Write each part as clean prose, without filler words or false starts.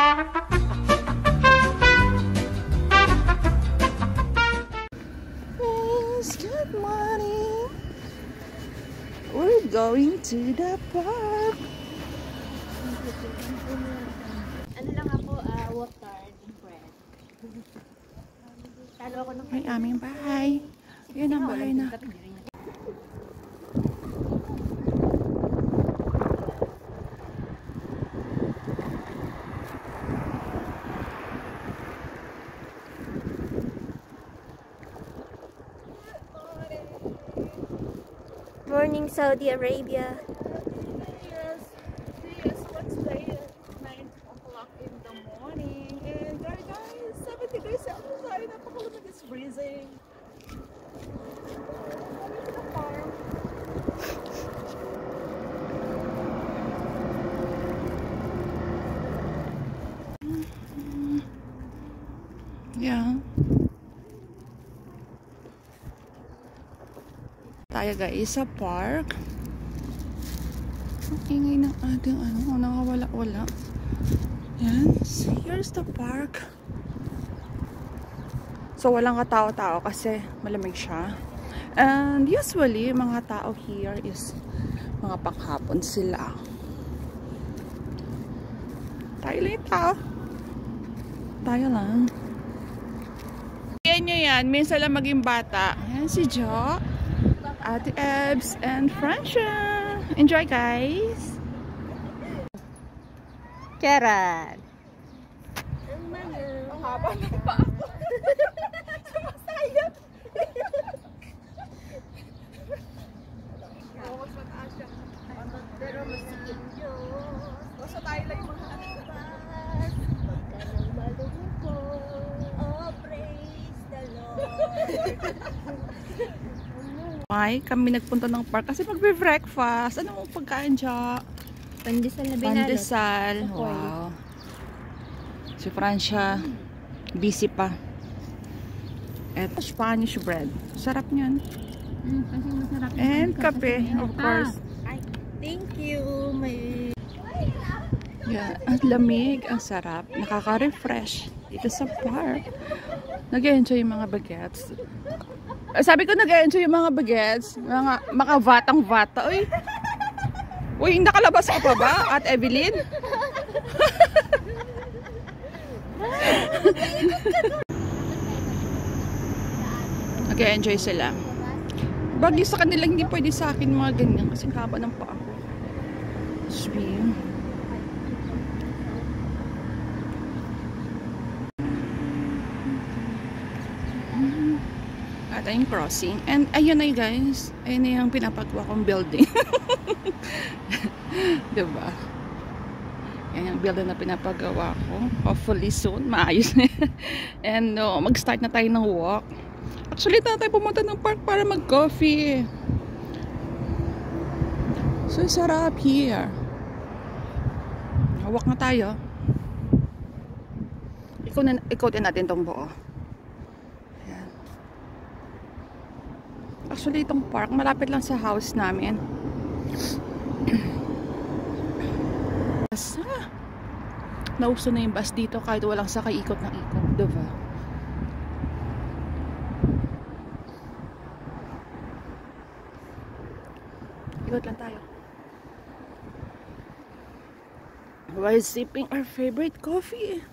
Friends, good morning. We're going to the park. Ano lang ako, water and bread. Talo ako ng Ay, aming bahay. Yan ang bahay na. Morning, Saudi Arabia. Yes, Wednesday at 9 o'clock in the morning. And guys, 7 degrees Celsius. Ay, napakalamig, it's freezing. Yeah. Tayo guys sa park. Ang ingay ng ating nakawala-wala. Yan. Here's the park. So walang katao-tao kasi malamig siya. And usually mga tao here is mga panghapon sila. Tayo lang yung tao. Tayo lang. Yan nyo yan. Minsan lang maging bata. Yan si Jo, Ate Ebs, and Francia. Enjoy, guys! Charan! Ang haba ng paa ko. Sumasayap. Oo, mas mataas siya. Pero masigit Diyos. Basta tayo lang yung mga Magkanang malungkot. Oh, praise the Lord. Ay, kami nagpunta ng park kasi magbe-breakfast. Ano mong pagkain siya? Pandesal na binalot. Pandesal. Okay. Wow. Si Francia, busy pa. At Spanish bread. Sarap niyan. Kasi masarap. And kape, of course. Ay, thank you. May... Yeah, ang lamig, ang sarap. Nakaka-refresh dito sa park. Nag-enjoy yung mga bagets. Sabi ko nag-enjoy yung mga bagets. Mga makavatang-vata. Uy! Uy, nakalabas ka pa ba? At Evelyn? Nag-enjoy sila. Bagay sa kanila, hindi pwede sa akin mga ganyan kasi haba ng paa ko. Swim. At ayun crossing. And ayun na guys. Ayun na yung pinapagawa kong building. Diba? Yan yung building na pinapagawa ko. Hopefully soon. Maayos na yan. And mag-start na tayo ng walk. Actually, na tayo pumunta ng park para mag-coffee. So, sarap here. Walk na tayo. Ikutin natin tong buo. Ayan. Actually, itong park, malapit lang sa house namin. Nauso na yung bus dito kahit walang sakay, ikot ng ikot. Diba? Ikot lang tayo. While sipping our favorite coffee.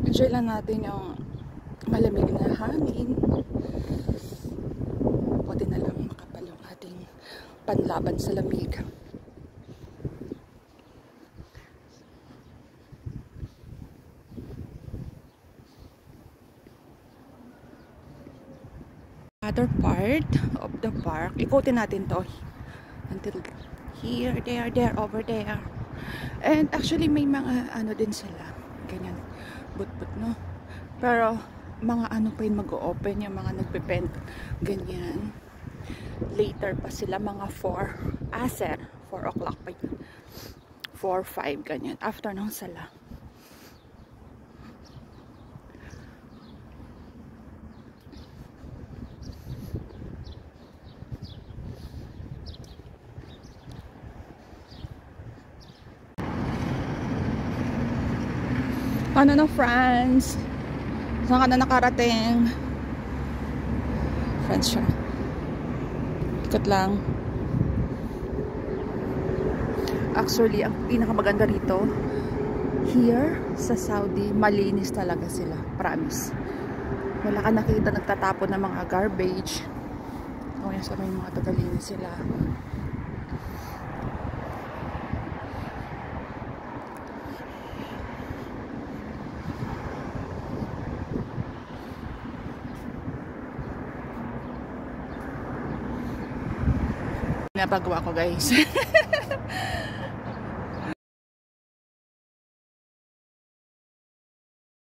Enjoy lang natin yung malamig na hangin. Pwede na lang makapal yung ating panlaban sa lamig. Other part of the park, ikutin natin to until here, there, over there. And actually may mga ano din sila, ganyan, but no, pero mga ano pa yun mag-o-open, yung mga nagpe-paint ganyan later pa sila, mga 4 o'clock pa yun, 4, 5 ganyan, afternoon sila. Ano na, France? Saan ka na nakarating? France siya. Ikot lang. Actually, ang pinakamaganda rito, here sa Saudi, malinis talaga sila. Promise. Wala ka nakita nagtatapon ng mga garbage. O yan, sa may mga tagalinis sila. Napagawa ko, guys.